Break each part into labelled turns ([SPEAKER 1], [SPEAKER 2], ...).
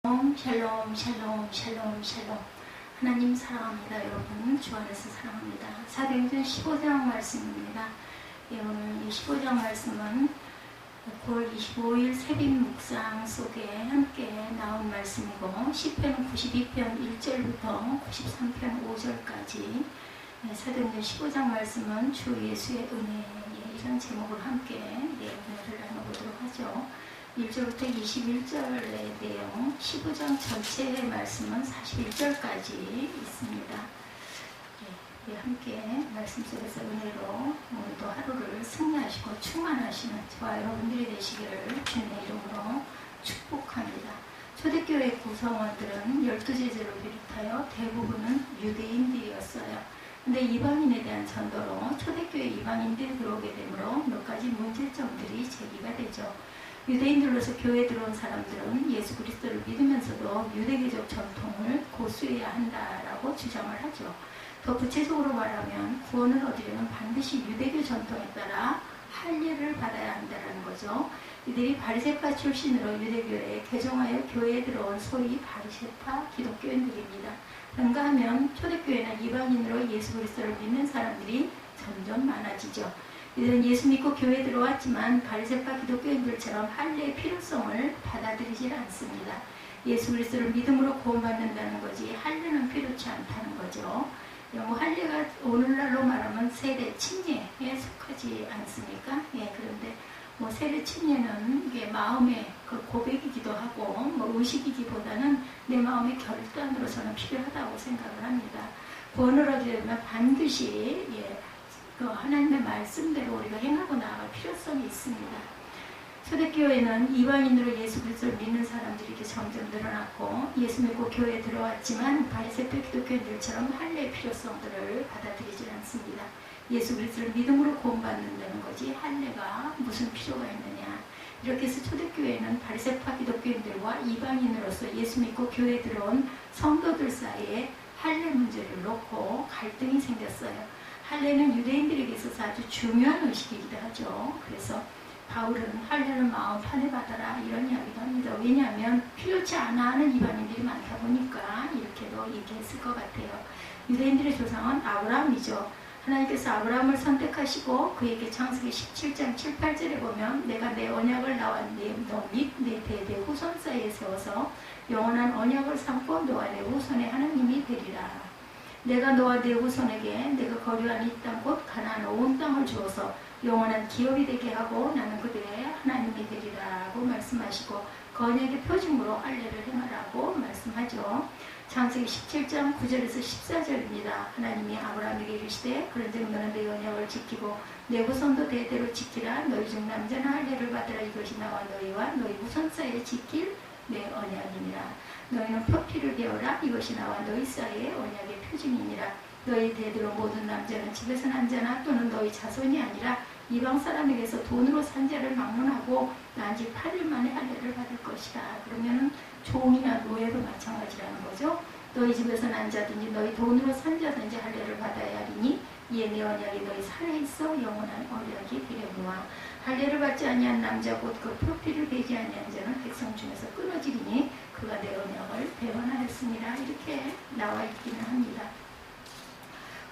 [SPEAKER 1] 샬롬 샬롬 샬롬 샬롬. 하나님 사랑합니다. 여러분 주 안에서 사랑합니다. 사도행전 15장 말씀입니다. 오늘 이 15장 말씀은 9월 25일 새벽 묵상 속에 함께 나온 말씀이고, 시편 92편 1절부터 93편 5절까지 사도행전 15장 말씀은 주 예수의 은혜, 이런 제목으로 함께 은혜를 나눠보도록 하죠. 1절부터 21절의 내용, 15장 전체의 말씀은 41절까지 있습니다. 함께 말씀 속에서 은혜로 오늘도 하루를 승리하시고 충만하시는 저와 여러분들이 되시기를 주님의 이름으로 축복합니다. 초대교회 구성원들은 12제자를 비롯하여 대부분은 유대인들이었어요. 근데 이방인에 대한 전도로 초대교회 이방인들이 들어오게 되므로 몇 가지 문제점들이 제기가 되죠. 유대인들로서 교회에 들어온 사람들은 예수 그리스도를 믿으면서도 유대교적 전통을 고수해야 한다라고 주장을 하죠. 더 구체적으로 말하면 구원을 얻으려면 반드시 유대교 전통에 따라 할례를 받아야 한다는 거죠. 이들이 바리새파 출신으로 유대교에 개종하여 교회에 들어온 소위 바리새파 기독교인들입니다. 그런가 하면 초대교회나 이방인으로 예수 그리스도를 믿는 사람들이 점점 많아지죠. 이들은 예수 믿고 교회에 들어왔지만 바리새파 기독교인들처럼 할례의 필요성을 받아들이질 않습니다. 예수 그리스도를 믿음으로 구원받는다는 거지 할례는 필요치 않다는 거죠. 할례가 오늘날로 말하면 세례 침례에 속하지 않습니까? 그런데 세례 침례는 이게 마음의 그 고백이기도 하고 의식이기보다는 내 마음의 결단으로서는 필요하다고 생각을 합니다. 구원을 얻으려면 반드시 하나님의 말씀대로 우리가 행하고 나아갈 필요성이 있습니다. 초대교회는 이방인으로 예수 그리스도를 믿는 사람들이 점점 늘어났고, 예수 믿고 교회에 들어왔지만 바리새파 기독교인들처럼 할례의 필요성들을 받아들이지 않습니다. 예수 그리스도를 믿음으로 구원받는다는 거지 할례가 무슨 필요가 있느냐. 이렇게 해서 초대교회는 바리새파 기독교인들과 이방인으로서 예수 믿고 교회에 들어온 성도들 사이에 할례 문제를 놓고 갈등이 생겼어요. 할례는 유대인들에게 있어서 아주 중요한 의식이기도 하죠. 그래서 바울은 할례를 마음판에 받아라 이런 이야기도 합니다. 왜냐하면 필요치 않아 하는 이방인들이 많다 보니까 이렇게도 얘기했을 것 같아요. 유대인들의 조상은 아브라함이죠. 하나님께서 아브라함을 선택하시고 그에게 창세기 17장 7, 8절에 보면 내가 내 언약을 나와 너 및 내 대대 후손 사이에 세워서 영원한 언약을 삼고 너와 내 후손의 하나님이 되리라. 내가 너와 내 후손에게 내가 거류한 이 땅 곧 가나안 온 땅을 주어서 영원한 기업이 되게 하고 나는 그들의 하나님이 되리라고 말씀하시고 그 언약의 표징으로 할례를 행하라고 말씀하죠. 창세기 17장 9절에서 14절입니다. 하나님이 아브라함에게 이르시되 그런즉 너는 내 언약을 지키고 내 후손도 대대로 지키라. 너희 중 남자는 할례를 받으라. 이것이 나와 너희와 너희 후손 사이에 지킬 내 언약이니라. 너희는 표피를 배워라. 이것이 나와 너희 사이의 언약의 표징이니라. 너희 대대로 모든 남자는 집에서 난 자나 또는 너희 자손이 아니라 이방 사람에게서 돈으로 산 자를 막론하고 난지 8일 만에 할례를 받을 것이다. 그러면 종이나 노예도 마찬가지라는 거죠. 너희 집에서 난 자든지 너희 돈으로 산 자든지 할례를 받아야 하리니 이에 내 언약이 너희 살아있어 영원한 언약이 되려니와. 할례를 받지 아니한 남자 곧 그 표피를 베지 아니한 자는 백성 중에서 끊어지리니 그가 내 언약을 배반하였습니다. 이렇게 나와 있기는 합니다.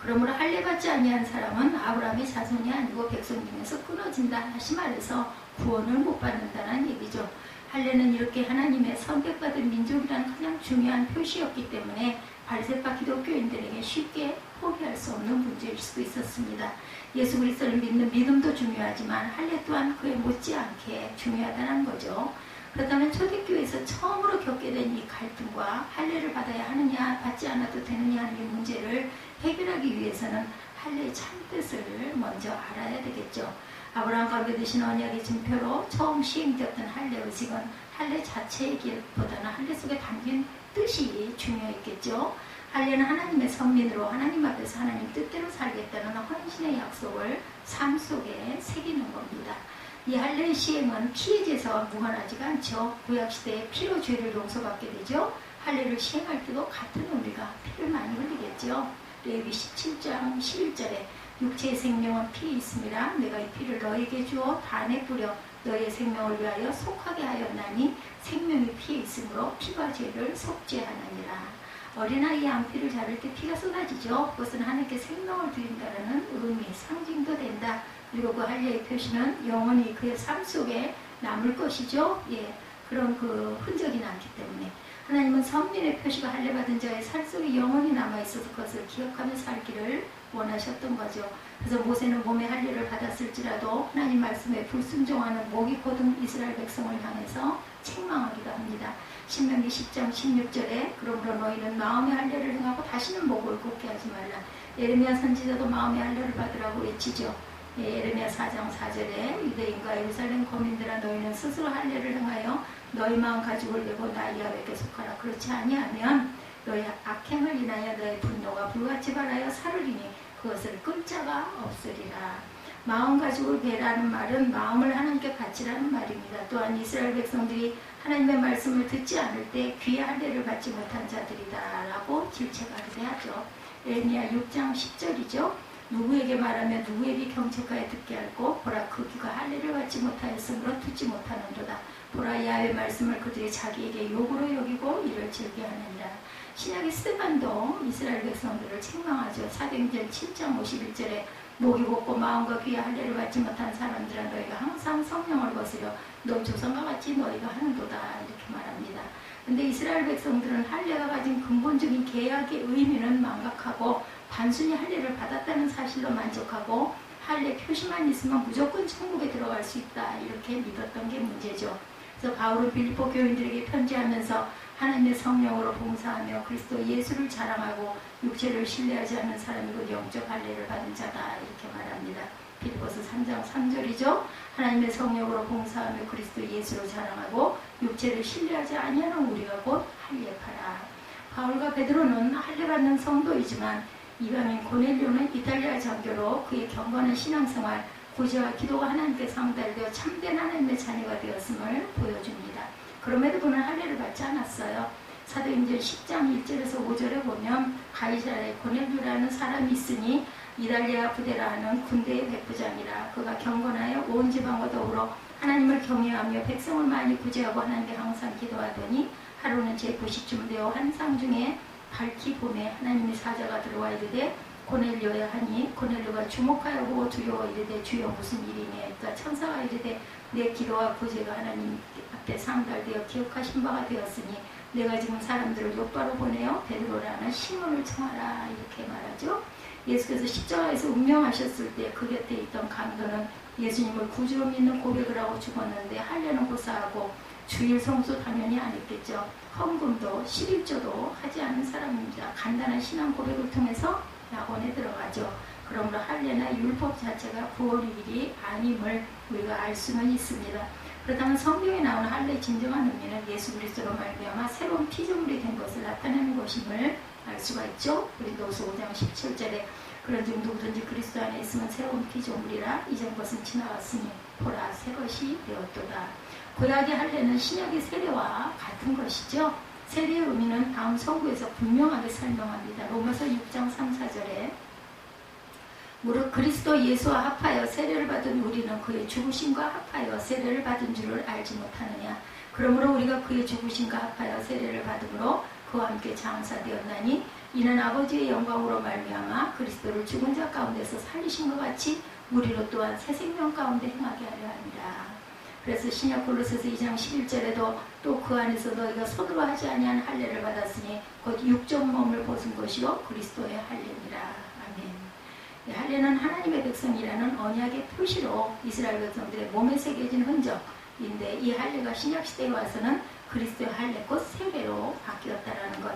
[SPEAKER 1] 그러므로 할례 받지 아니한 사람은 아브라함의 자손이 아니고 백성 중에서 끊어진다. 다시 말해서 구원을 못 받는다는 얘기죠. 할례는 이렇게 하나님의 선택받은 민족이라는 가장 중요한 표시였기 때문에 바리새파 기독교인들에게 쉽게 포기할 수 없는 문제일 수도 있었습니다. 예수 그리스도를 믿는 믿음도 중요하지만 할례 또한 그에 못지않게 중요하다는 거죠. 그렇다면 초대교회에서 처음으로 겪게 된 이 갈등과 할례를 받아야 하느냐 받지 않아도 되느냐 하는 이 문제를 해결하기 위해서는 할례의 참뜻을 먼저 알아야 되겠죠. 아브라함과 맺으신 언약의 증표로 처음 시행되었던 할례 의식은 할례 자체이기보다는 할례 속에 담긴 뜻이 중요했겠죠. 할례는 하나님의 선민으로 하나님 앞에서 하나님 뜻대로 살겠다는 헌신의 약속을 삶 속에 새기는 겁니다. 이 할례의 시행은 피의 제사와 무관하지가 않죠. 구약시대에 피로 죄를 용서받게 되죠. 할례를 시행할 때도 같은 우리가 피를 많이 흘리겠죠. 레위기 17장 11절에 육체의 생명은 피에 있습니다. 내가 이 피를 너에게 주어 단에 뿌려 너희의 생명을 위하여 속하게 하였나니 생명이 피에 있으므로 피가 죄를 속죄하느니라. 어린아이 양피를 자를 때 피가 쏟아지죠. 그것은 하나님께 생명을 드린다는 의미, 상징도 된다. 그리고 그 할례의 표시는 영원히 그의 삶 속에 남을 것이죠. 예, 그런 그 흔적이 남기 때문에 하나님은 선민의 표시가 할례받은 자의 살 속에 영원히 남아있어서 그것을 기억하며 살기를 원하셨던 거죠. 그래서 모세는 몸에 할례를 받았을지라도 하나님 말씀에 불순종하는 목이 곧은 이스라엘 백성을 향해서 책망하기도 합니다. 신명기 10장 16절에 그러므로 너희는 마음의 할례를 행하고 다시는 목을 굽게 하지 말라. 예레미야 선지자도 마음의 할례를 받으라고 외치죠. 예레미야 4장 4절에 유대인과 예루살렘 거민들아 너희는 스스로 할례를 행하여 너희 마음 가죽을 내고 나 야훼께 속하라. 그렇지 아니하면 너희 악행을 인하여 너희 분노가 불같이 발하여 사르리니 그것을 끌 자가 없으리라. 마음 가죽을 베라는 말은 마음을 하나님께 바치라는 말입니다. 또한 이스라엘 백성들이 하나님의 말씀을 듣지 않을 때 귀의 할례를 받지 못한 자들이다 라고 질책하기도 하죠. 에레미야 6장 10절이죠. 누구에게 말하면 누구에게 경책하여 듣게 할고 보라 그 귀가 할례를 받지 못하였으므로 듣지 못하는도다. 보라 야훼의 말씀을 그들이 자기에게 욕으로 여기고 이를 즐겨하느니라. 신약의 스데반도 이스라엘 백성들을 책망하죠. 사도행전 7장 51절에 목이 곱고 마음과 귀의 할례를 받지 못한 사람들아 너희가 항상 성령을 거스려 너 조상과 같이 너희가 하는도다 이렇게 말합니다. 근데 이스라엘 백성들은 할례가 가진 근본적인 계약의 의미는 망각하고 단순히 할례를 받았다는 사실로 만족하고 할례 표시만 있으면 무조건 천국에 들어갈 수 있다 이렇게 믿었던 게 문제죠. 그래서 바울은 빌립보 교인들에게 편지하면서 하나님의 성령으로 봉사하며 그리스도 예수를 자랑하고 육체를 신뢰하지 않는 사람이 곧 영적 할례를 받은 자다 이렇게 말합니다. 빌립보서 3장 3절이죠. 하나님의 성령으로 봉사하며 그리스도 예수를 자랑하고 육체를 신뢰하지 아니하는 우리가 곧 할례파라. 바울과 베드로는 할례받는 성도이지만 이방인 고넬료는 이탈리아 장교로 그의 경건한 신앙생활, 구제와 기도가 하나님께 상달되어 참된 하나님의 자녀가 되었음을 보여줍니다. 그럼에도 그는 할례를 받지 않았어요. 사도행전 10장 1절에서 5절에 보면 가이사랴에 고넬료라는 사람이 있으니 이달리아 부대라 하는 군대의 백부장이라. 그가 경건하여 온 지방과 더불어 하나님을 경외하며 백성을 많이 구제하고 하나님께 항상 기도하더니 하루는 제 부식쯤 되어 환상 중에 밝히 봄에 하나님의 사자가 들어와 이르되 고넬료야 하니 고넬료가 주목하여 보고 두려워 이르되 주여 무슨 일이니까 천사가 이르되 내 기도와 구제가 하나님 앞에 상달되어 기억하신 바가 되었으니 내가 지금 사람들을 요바로 보내어 베드로라는 시몬을 청하라 이렇게 말하죠. 예수께서 십자가에서 운명하셨을 때 그 곁에 있던 강도는 예수님을 구주로 믿는 고백을 하고 죽었는데 할례는 고사하고 주일 성수 당연히 안 했겠죠. 헌금도 11조도 하지 않은 사람입니다. 간단한 신앙 고백을 통해서 낙원에 들어가죠. 그러므로 할례나 율법 자체가 구원의 일이 아님을 우리가 알 수는 있습니다. 그렇다면 성경에 나오는 할례의 진정한 의미는 예수 그리스도로 말미암아 새로운 피조물이 된 것을 나타내는 것임을 알 수가 있죠. 고린도후서 5장 17절에 그런즉 누구든지 그리스도 안에 있으면 새로운 피조물이라 이전 것은 지나갔으니 보라 새 것이 되었도다. 구약의 할례는 신약의 세례와 같은 것이죠. 세례의 의미는 다음 서구에서 분명하게 설명합니다. 로마서 6장 3, 4절에 무릇 그리스도 예수와 합하여 세례를 받은 우리는 그의 죽으심과 합하여 세례를 받은 줄을 알지 못하느냐. 그러므로 우리가 그의 죽으심과 합하여 세례를 받음으로 그와 함께 장사되었나니 이는 아버지의 영광으로 말미암아 그리스도를 죽은 자 가운데서 살리신 것 같이 우리로 또한 새 생명 가운데 행하게 하려 합니다. 그래서 신약 골로새서 2장 11절에도 또 그 안에서 너희가 손으로 하지 아니한 할례를 받았으니 곧 육적 몸을 벗은 것이요 그리스도의 할례니라. 아멘. 할례는 하나님의 백성이라는 언약의 표시로 이스라엘 백성들의 몸에 새겨진 흔적인데 이 할례가 신약 시대에 와서는 그리스도의 할례 곧 세례로 바뀌었다라는 것.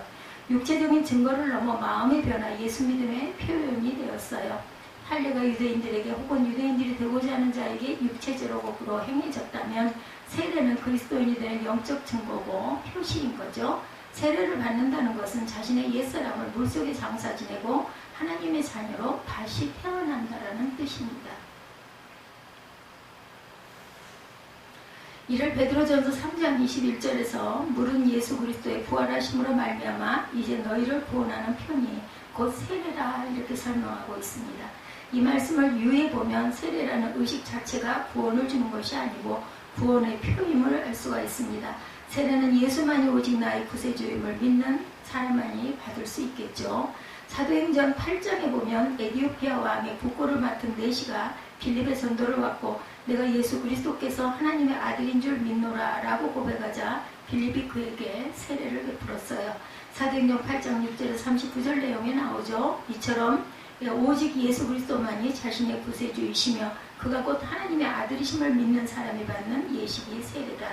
[SPEAKER 1] 육체적인 증거를 넘어 마음의 변화, 예수 믿음의 표현이 되었어요. 할례가 유대인들에게 혹은 유대인들이 되고자 하는 자에게 육체적으로 행해졌다면 세례는 그리스도인이 되는 영적 증거고 표시인 거죠. 세례를 받는다는 것은 자신의 옛사람을 물속에 장사 지내고 하나님의 자녀로 다시 태어난다라는 뜻입니다. 이를 베드로전서 3장 21절에서 물은 예수 그리스도의 부활하심으로 말미암아 이제 너희를 구원하는 편이 곧 세례라 이렇게 설명하고 있습니다. 이 말씀을 유의해 보면 세례라는 의식 자체가 구원을 주는 것이 아니고 구원의 표임을 알 수가 있습니다. 세례는 예수만이 오직 나의 구세주임을 믿는 사람만이 받을 수 있겠죠. 사도행전 8장에 보면 에디오피아 왕의 국고를 맡은 내시가 빌립의 전도를 받고 내가 예수 그리스도께서 하나님의 아들인 줄 믿노라 라고 고백하자 빌립이 그에게 세례를 베풀었어요. 사도행전 8장 6절에서 39절 내용에 나오죠. 이처럼 오직 예수 그리스도만이 자신의 구세주이시며 그가 곧 하나님의 아들이심을 믿는 사람이 받는 예식이 세례다.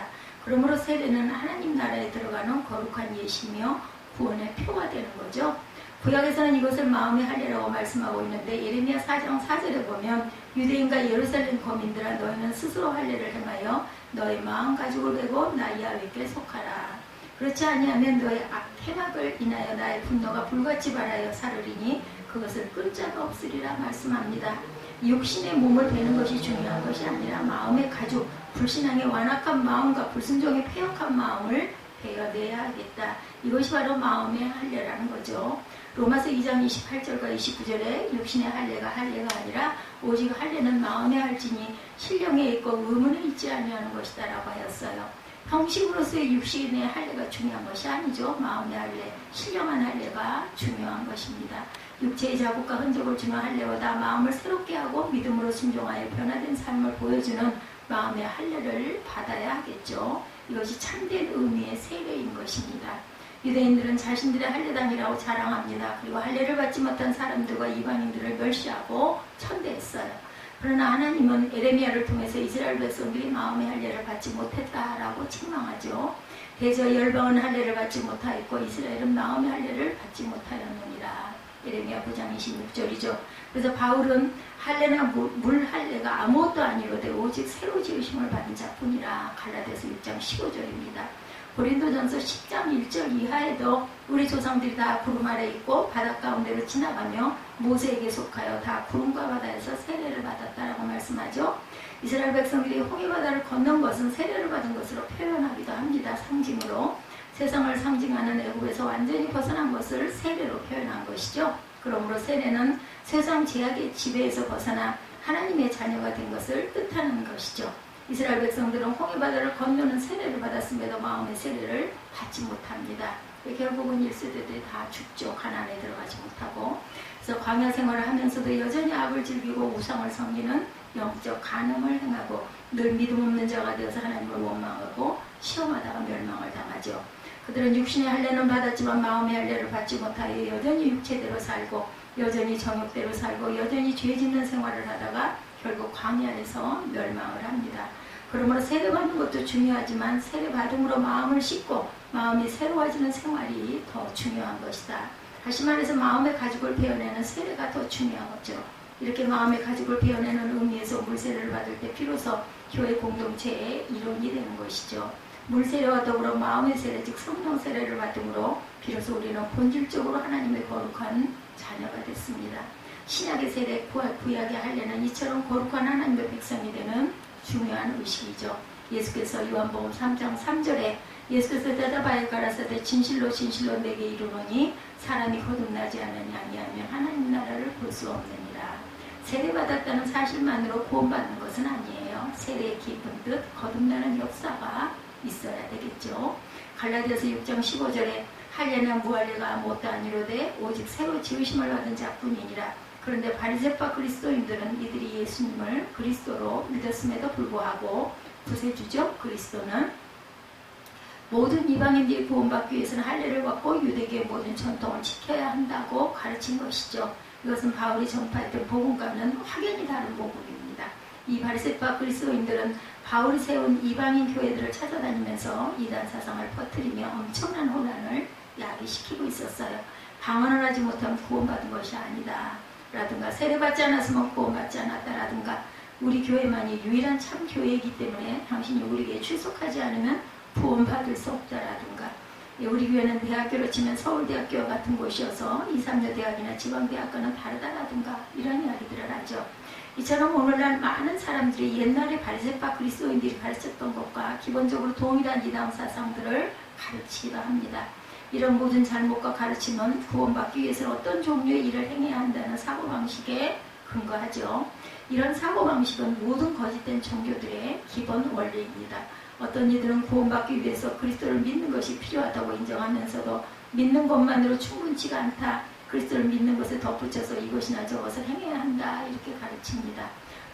[SPEAKER 1] 그러므로 세례는 하나님 나라에 들어가는 거룩한 예식이며 구원의 표가 되는 거죠. 구약에서는 이것을 마음의 할례라고 말씀하고 있는데 예레미야 4장 4절에 보면 유대인과 예루살렘 거민들아 너희는 스스로 할례를 행하여 너희 마음 가죽을 베고 나 야훼께 속하라. 그렇지 아니하면 너희 행악을 인하여 나의 분노가 불같이 발하여 사르리니 그것을 끌 자가 없으리라 말씀합니다. 육신의 몸을 베는 것이 중요한 것이 아니라 마음의 가죽, 불신앙의 완악한 마음과 불순종의 패역한 마음을 베어내야 하겠다. 이것이 바로 마음의 할례라는 거죠. 로마서 2장 28절과 29절에 육신의 할례가 아니라 오직 할례는 마음의 할지니 신령에 있고 의문에 있지 아니하는 것이다 라고 하였어요. 형식으로서의 육신의 할례가 중요한 것이 아니죠. 마음의 할례, 신령한 할례가 중요한 것입니다. 육체의 자국과 흔적을 주는 할례보다 마음을 새롭게 하고 믿음으로 순종하여 변화된 삶을 보여주는 마음의 할례를 받아야 하겠죠. 이것이 참된 의미의 세례인 것입니다. 유대인들은 자신들의 할례당이라고 자랑합니다. 그리고 할례를 받지 못한 사람들과 이방인들을 멸시하고 천대했어요. 그러나 하나님은 에레미야를 통해서 이스라엘 백성들이 마음의 할례를 받지 못했다라고 책망하죠. 대저 열방은 할례를 받지 못하였고 이스라엘은 마음의 할례를 받지 못하였느니라. 에레미야 9장 26절이죠. 그래서 바울은 할례나 물 할례가 아무것도 아니로되 오직 새로 지으심을 받은 자뿐이라. 갈라디아서 6장 15절입니다. 고린도전서 10장 1절 이하에도 우리 조상들이 다 구름 아래 있고 바닷 가운데로 지나가며 모세에게 속하여 다 구름과 바다에서 세례를 받았다라고 말씀하죠. 이스라엘 백성들이 홍해바다를 건넌 것은 세례를 받은 것으로 표현하기도 합니다. 상징으로 세상을 상징하는 애굽에서 완전히 벗어난 것을 세례로 표현한 것이죠. 그러므로 세례는 세상 제약의 지배에서 벗어나 하나님의 자녀가 된 것을 뜻하는 것이죠. 이스라엘 백성들은 홍해바다를 건너는 세례를 받았음에도 마음의 세례를 받지 못합니다. 결국은 1세대들이 다 죽죠. 가나안에 들어가지 못하고. 그래서 광야 생활을 하면서도 여전히 악을 즐기고 우상을 섬기는 영적 간음을 행하고 늘 믿음 없는 자가 되어서 하나님을 원망하고 시험하다가 멸망을 당하죠. 그들은 육신의 할례는 받았지만 마음의 할례를 받지 못하여 여전히 육체대로 살고 여전히 정욕대로 살고 여전히 죄 짓는 생활을 하다가 결국 광야에서 멸망을 합니다. 그러므로 세례받는 것도 중요하지만 세례받음으로 마음을 씻고 마음이 새로워지는 생활이 더 중요한 것이다. 다시 말해서 마음의 가죽을 베어내는 세례가 더 중요한 거죠. 이렇게 마음의 가죽을 베어내는 의미에서 물세례를 받을 때 비로소 교회 공동체의 일원이 되는 것이죠. 물세례와 더불어 마음의 세례 즉 성령 세례를 받음으로 비로소 우리는 본질적으로 하나님의 거룩한 자녀가 됐습니다. 신약의 세례, 구약의 할례는 이처럼 거룩한 하나님의 백성이 되는 중요한 의식이죠. 예수께서 요한복음 3장 3절에 예수께서 대답하여 가라사대 진실로 진실로 내게 이르노니 사람이 거듭나지 아니하면 하나님 나라를 볼 수 없느니라. 세례받았다는 사실만으로 구원받는 것은 아니에요. 세례의 깊은 뜻, 거듭나는 역사가 있어야 되겠죠. 갈라디아서 6장 15절에 할례나 무할례가 아무것도 아니로되 오직 새로 지으심을 받은 자뿐이니라. 그런데 바리새파 그리스도인들은 이들이 예수님을 그리스도로 믿었음에도 불구하고 구세주죠. 그리스도는 모든 이방인들이 구원받기 위해서는 할례를 받고 유대교의 모든 전통을 지켜야 한다고 가르친 것이죠. 이것은 바울이 전파했던 복음과는 확연히 다른 복음입니다. 이 바리새파 그리스도인들은 바울이 세운 이방인 교회들을 찾아다니면서 이단 사상을 퍼뜨리며 엄청난 혼란을 야기시키고 있었어요. 방언을 하지 못하면 구원받은 것이 아니다 라든가 세례받지 않았으면 구원받지 않았다 라든가 우리 교회만이 유일한 참 교회이기 때문에 당신이 우리 교회에 출석하지 않으면 구원받을 수 없다 라든가 우리 교회는 대학교로 치면 서울대학교와 같은 곳이어서 2, 3여 대학이나 지방대학과는 다르다라든가 이런 이야기들을 하죠. 이처럼 오늘날 많은 사람들이 옛날에 바리새파 그리스도인들이 가르쳤던 것과 기본적으로 동일한 이단 사상들을 가르치기도 합니다. 이런 모든 잘못과 가르침은 구원받기 위해서는 어떤 종류의 일을 행해야 한다는 사고방식의 근거하죠. 이런 사고방식은 모든 거짓된 종교들의 기본 원리입니다. 어떤 이들은 구원받기 위해서 그리스도를 믿는 것이 필요하다고 인정하면서도 믿는 것만으로 충분치가 않다. 그리스도를 믿는 것에 덧붙여서 이것이나 저것을 행해야 한다. 이렇게 가르칩니다.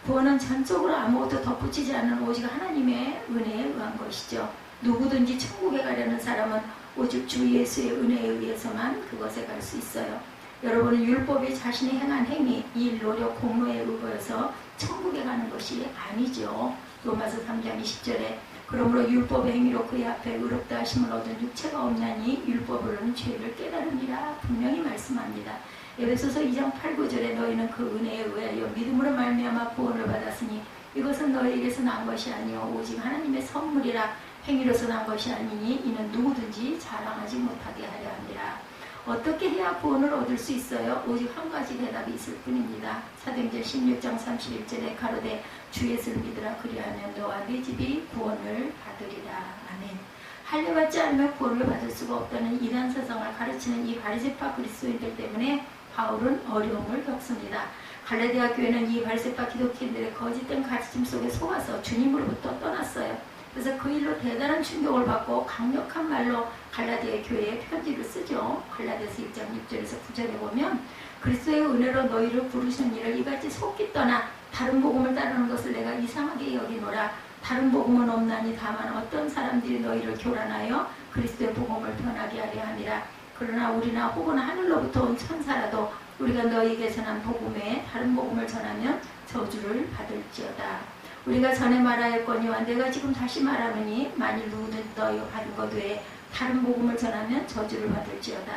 [SPEAKER 1] 구원은 전적으로 아무것도 덧붙이지 않은 오직 하나님의 은혜에 의한 것이죠. 누구든지 천국에 가려는 사람은 오직 주 예수의 은혜에 의해서만 그것에 갈 수 있어요. 여러분은 율법이 자신이 행한 행위, 일, 노력, 공로에 의거해서 천국에 가는 것이 아니죠. 로마서 3장 20절에 그러므로 율법의 행위로 그의 앞에 의롭다 하심을 얻은 육체가 없나니 율법으로는 죄를 깨달으니라 분명히 말씀합니다. 에베소서 2장 8, 9절에 너희는 그 은혜에 의하여 믿음으로 말미암아 구원을 받았으니 이것은 너희에게서 난 것이 아니요 오직 하나님의 선물이라 행위로서 난 것이 아니니 이는 누구든지 자랑하지 못하게 하려 함이라. 어떻게 해야 구원을 얻을 수 있어요? 오직 한 가지 대답이 있을 뿐입니다. 사도행전 16장 31절에 가로되 주 예수를 믿으라 그리하면 너와 네 집이 구원을 받으리라. 아멘. 할례받지 않으면 구원을 받을 수가 없다는 이단 사상을 가르치는 이 바리새파 그리스도인들 때문에 바울은 어려움을 겪습니다. 갈라디아 교회는 이 바리새파 기독교인들의 거짓된 가르침 속에 속아서 주님으로부터 떠났어요. 그래서 그 일로 대단한 충격을 받고 강력한 말로 갈라디아 교회에 편지를 쓰죠. 갈라디아서 1장 6절에서 9절에 보면 그리스도의 은혜로 너희를 부르시는 일을 이같이 속기 떠나 다른 복음을 따르는 것을 내가 이상하게 여기노라. 다른 복음은 없나니 다만 어떤 사람들이 너희를 교란하여 그리스도의 복음을 변하게 하려 함이라. 그러나 우리나 혹은 하늘로부터 온 천사라도 우리가 너희에게 전한 복음에 다른 복음을 전하면 저주를 받을지어다. 우리가 전에 말하였거니와 내가 지금 다시 말하노니 만일 누구든 너희가 받은 것 외에 다른 복음을 전하면 저주를 받을지어다.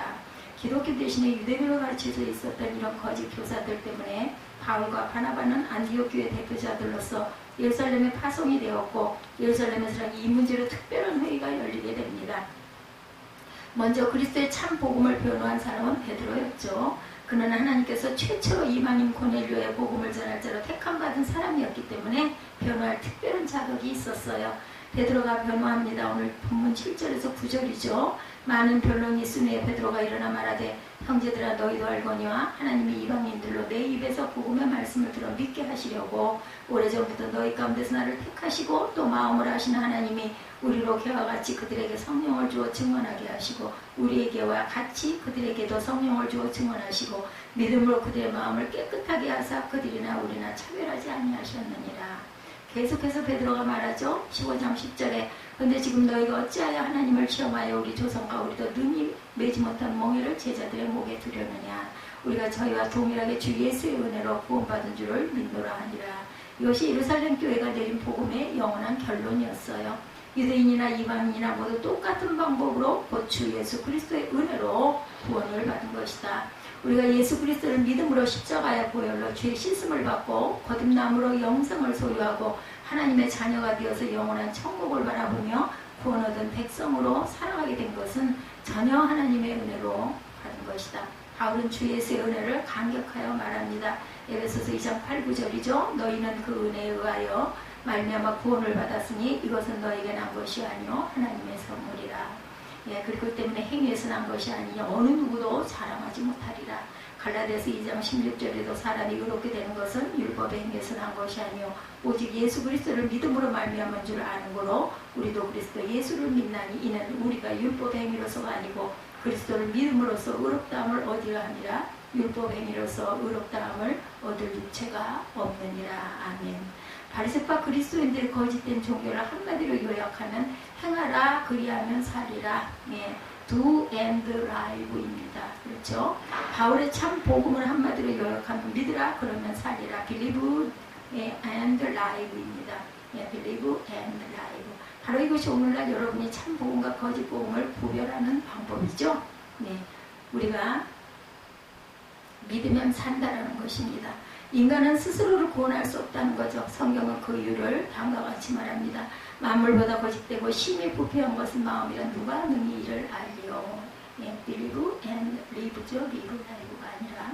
[SPEAKER 1] 기독교 대신에 유대교를 가르쳐져 있었던 이런 거짓 교사들 때문에 바울과 바나바는 안디옥 교회 대표자들로서 예루살렘에 파송이 되었고 예루살렘에서는 이 문제로 특별한 회의가 열리게 됩니다. 먼저 그리스도의 참 복음을 변호한 사람은 베드로였죠. 그는 하나님께서 최초로 이방인 고넬료의 복음을 전할 자로 택함받은 사람이었기 때문에 변호할 특별한 자격이 있었어요. 베드로가 변호합니다. 오늘 본문 7절에서 9절이죠. 많은 변론이 있으며 베드로가 일어나 말하되 형제들아 너희도 알거니와 하나님이 이방인들로 내 입에서 복음의 말씀을 들어 믿게 하시려고 오래전부터 너희 가운데서 나를 택하시고 또 마음으로 하시는 하나님이 우리로 개와 같이 그들에게 성령을 주어 증언하게 하시고 우리에게와 같이 그들에게도 성령을 주어 증언하시고 믿음으로 그들의 마음을 깨끗하게 하사 그들이나 우리나 차별하지 아니하셨느니라. 계속해서 베드로가 말하죠. 15장 10절에 근데 지금 너희가 어찌하여 하나님을 시험하여 우리 조상과 우리도 능히 매지 못한 멍에를 제자들의 목에 두려느냐. 우리가 저희와 동일하게 주 예수의 은혜로 구원받은 줄을 믿노라 하니라. 이것이 예루살렘 교회가 내린 복음의 영원한 결론이었어요. 유대인이나 이방인이나 모두 똑같은 방법으로 곧 주 예수 그리스도의 은혜로 구원을 받은 것이다. 우리가 예수 그리스도를 믿음으로 십자가의 보혈로 죄 씻음을 받고 거듭남으로 영생을 소유하고 하나님의 자녀가 되어서 영원한 천국을 바라보며 구원 얻은 백성으로 살아가게 된 것은 전혀 하나님의 은혜로 받은 것이다. 바울은 주 예수의 은혜를 강력하여 말합니다. 에베소서 2장 8, 9절이죠. 너희는 그 은혜에 의하여 말미암아 구원을 받았으니 이것은 너에게 난 것이 아니요 하나님의 선물이라. 그리고 때문에 행위에서 난 것이 아니냐 어느 누구도 자랑하지 못하리라. 갈라디아서 2장 16절에도 사람이 의롭게 되는 것은 율법의 행위에서 난 것이 아니요 오직 예수 그리스도를 믿음으로 말미암은 줄 아는 거로 우리도 그리스도 예수를 믿나니 이는 우리가 율법의 행위로서가 아니고 그리스도를 믿음으로써 의롭다함을 얻으려 함이라. 율법 행위로서 의롭다함을 얻을 육체가 없느니라. 아멘. 바리새파 그리스도인들의 거짓된 종교를 한마디로 요약하면 행하라 그리하면 살리라. Do and live입니다. 그렇죠? 바울의 참 복음을 한마디로 요약하면 믿으라 그러면 살리라. Believe and live입니다. Believe and live. 바로 이것이 오늘날 여러분이 참 복음과 거짓 복음을 구별하는 방법이죠. 우리가 믿으면 산다라는 것입니다. 인간은 스스로를 구원할 수 없다는 거죠. 성경은 그 이유를 다음과 같이 말합니다. 만물보다 거짓되고 심히 부패한 것은 마음이라 누가 능히 이를 알리요. believe and live죠. live, live가 아니라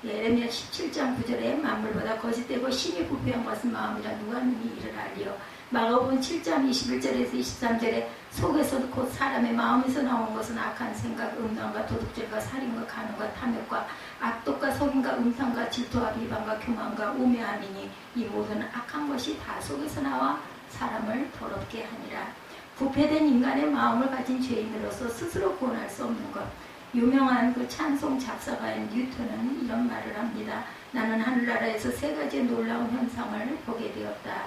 [SPEAKER 1] 예레미야 17장 9절에 만물보다 거짓되고 심히 부패한 것은 마음이라 누가 능히 이를 알리요. 마가복음 7장 21절에서 23절에 속에서 곧 사람의 마음에서 나오는 것은 악한 생각, 음란과 도둑질과 살인과 간음과 탐욕과 악독과 속임과 음탕과 질투와 비방과 교만과 우매함이니 이 모든 악한 것이 다 속에서 나와 사람을 더럽게 하니라. 부패된 인간의 마음을 가진 죄인으로서 스스로 구원할 수 없는 것. 유명한 그 찬송 작사가인 뉴턴은 이런 말을 합니다. 나는 하늘나라에서 세 가지의 놀라운 현상을 보게 되었다.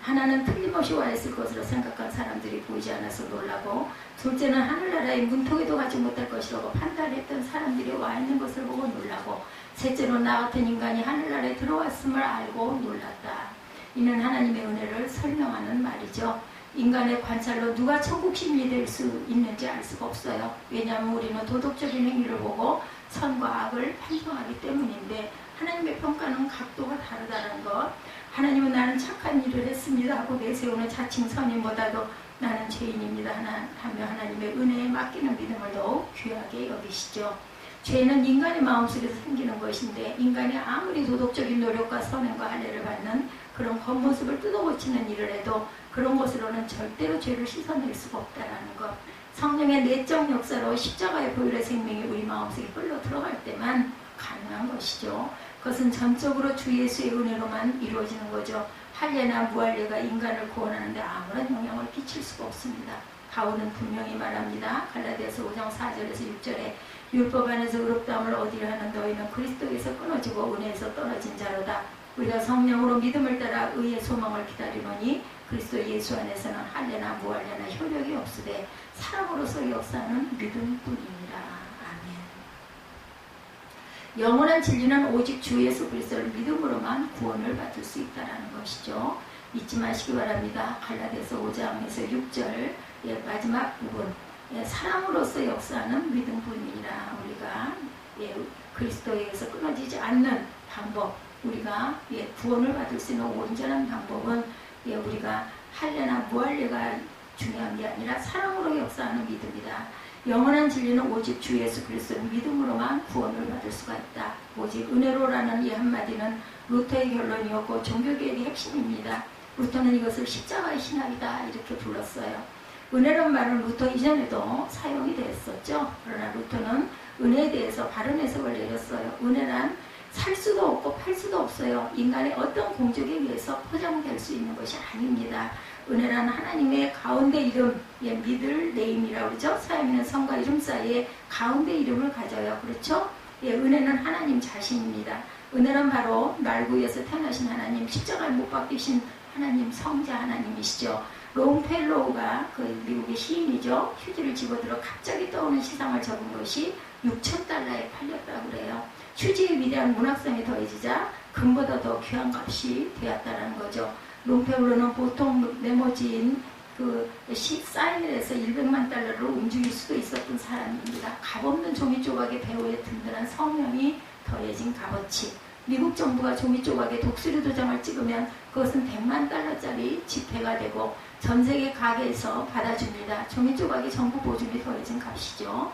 [SPEAKER 1] 하나는 틀림없이 와 있을 것으로 생각한 사람들이 보이지 않아서 놀라고, 둘째는 하늘나라의 문턱에도 가지 못할 것이라고 판단했던 사람들이 와 있는 것을 보고 놀라고, 셋째로 나 같은 인간이 하늘나라에 들어왔음을 알고 놀랐다. 이는 하나님의 은혜를 설명하는 말이죠. 인간의 관찰로 누가 천국 시민이 될 수 있는지 알 수가 없어요. 왜냐하면 우리는 도덕적인 행위를 보고 선과 악을 판정하기 때문인데, 하나님의 평가는 각도가 다르다는 것. 하나님은 나는 착한 일을 했습니다 하고 내세우는 자칭 선임보다도 나는 죄인입니다 하며 하나님의 은혜에 맡기는 믿음을 더욱 귀하게 여기시죠. 죄는 인간의 마음속에서 생기는 것인데, 인간이 아무리 도덕적인 노력과 선행과 할례를 받는 그런 겉모습을 뜯어고치는 일을 해도 그런 것으로는 절대로 죄를 씻어낼 수가 없다는 것. 성령의 내적 역사로 십자가의 보혈의 생명이 우리 마음속에 흘러 들어갈 때만 가능한 것이죠. 그것은 전적으로 주 예수의 은혜로만 이루어지는 거죠. 할례나 무할례가 인간을 구원하는데 아무런 영향을 끼칠 수가 없습니다. 바울은 분명히 말합니다. 갈라디아서 5장 4절에서 6절에 율법 안에서 의롭다함을 얻으려 하는 너희는 그리스도에서 끊어지고 은혜에서 떨어진 자로다. 우리가 성령으로 믿음을 따라 의의 소망을 기다리노니 그리스도 예수 안에서는 할례나 무할례나 효력이 없으되 사람으로서 역사하는 믿음뿐이니라. 아멘. 영원한 진리는 오직 주 예수 그리스도를 믿음으로만 구원을 받을 수 있다는 것이죠. 잊지 마시기 바랍니다. 갈라디아서 5장에서 6절 마지막 부분, 사람으로서 역사하는 믿음뿐이니라. 우리가 그리스도에 의해서 끊어지지 않는 방법, 우리가 구원을 받을 수 있는 온전한 방법은 우리가 할례나 무할례가 중요한 게 아니라 사랑으로 역사하는 믿음이다. 영원한 진리는 오직 주 예수 그리스도의 믿음으로만 구원을 받을 수가 있다. 오직 은혜로라는 이 한마디는 루터의 결론이었고 종교개혁의 핵심입니다. 루터는 이것을 십자가의 신학이다 이렇게 불렀어요. 은혜란 말은 루터 이전에도 사용이 됐었죠. 그러나 루터는 은혜에 대해서 바른 해석을 내렸어요. 은혜란 살 수도 없고 팔 수도 없어요. 인간의 어떤 공적에 의해서 포장될 수 있는 것이 아닙니다. 은혜란 하나님의 가운데 이름, 믿을 네임이라고 그러죠. 사용하는 성과 이름 사이에 가운데 이름을 가져요. 그렇죠? 은혜는 하나님 자신입니다. 은혜는 바로 날 구해서 태어나신 하나님, 십자가에 못 박히신 하나님, 성자 하나님이시죠. 롱펠로우가 그 미국의 시인이죠. 휴지를 집어들어 갑자기 떠오는 시상을 적은 것이 6,000달러에 팔렸다고 그래요. 휴지의 위대한 문학성이 더해지자 금보다 더 귀한 값이 되었다는 거죠. 롱펠로우는 보통 메모지인 그 사인을 해서 100만 달러로 움직일 수도 있었던 사람입니다. 값없는 종이 조각의 배후에 든든한 성명이 더해진 값어치. 미국 정부가 종이 조각에 독수리 도장을 찍으면 그것은 100만 달러짜리 지폐가 되고 전 세계 가게에서 받아줍니다. 종이 조각이 정부 보증이 더해진 값이죠.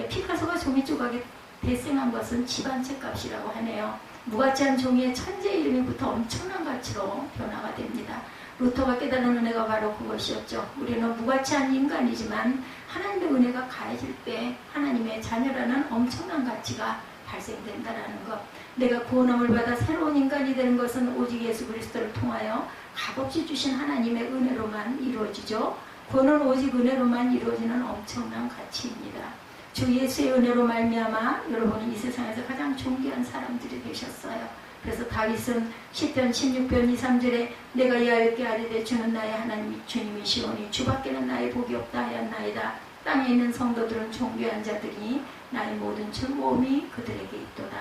[SPEAKER 1] 피카소가 종이 조각에 대생한 것은 집안채 값이라고 하네요. 무가치한 종이에 천재 이름이 붙어 엄청난 가치로 변화가 됩니다. 루터가 깨달은 은혜가 바로 그것이었죠. 우리는 무가치한 인간이지만 하나님의 은혜가 가해질 때 하나님의 자녀라는 엄청난 가치가 발생된다는 것. 내가 구원함을 받아 새로운 인간이 되는 것은 오직 예수 그리스도를 통하여 값없이 주신 하나님의 은혜로만 이루어지죠. 구원은 오직 은혜로만 이루어지는 엄청난 가치입니다. 주 예수의 은혜로 말미암아 여러분은 이 세상에서 가장 존귀한 사람들이 되셨어요. 그래서 다윗은 시편 16편 2, 3절에 내가 여호와께 아뢰되 주는 나의 하나님 주님이시오니 주밖에는 나의 복이 없다 하였나이다. 땅에 있는 성도들은 존귀한 자들이 나의 모든 즐거움이 그들에게 있도다.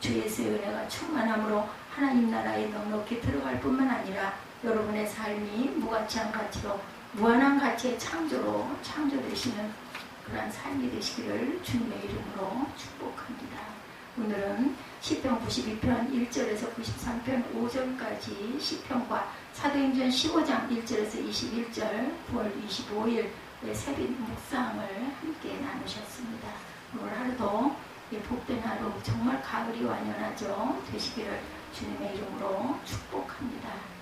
[SPEAKER 1] 주 예수의 은혜가 충만함으로 하나님 나라에 넉넉히 들어갈 뿐만 아니라 여러분의 삶이 무가치한 가치로 무한한 가치의 창조되시는 그러한 삶이 되시기를 주님의 이름으로 축복합니다. 오늘은 시편 92편 1절에서 93편 5절까지 시편과 사도행전 15장 1절에서 21절 9월 25일 새벽 묵상을 함께 나누셨습니다. 오늘 하루도 복된 하루, 정말 가을이 완연하죠. 되시기를 주님의 이름으로 축복합니다.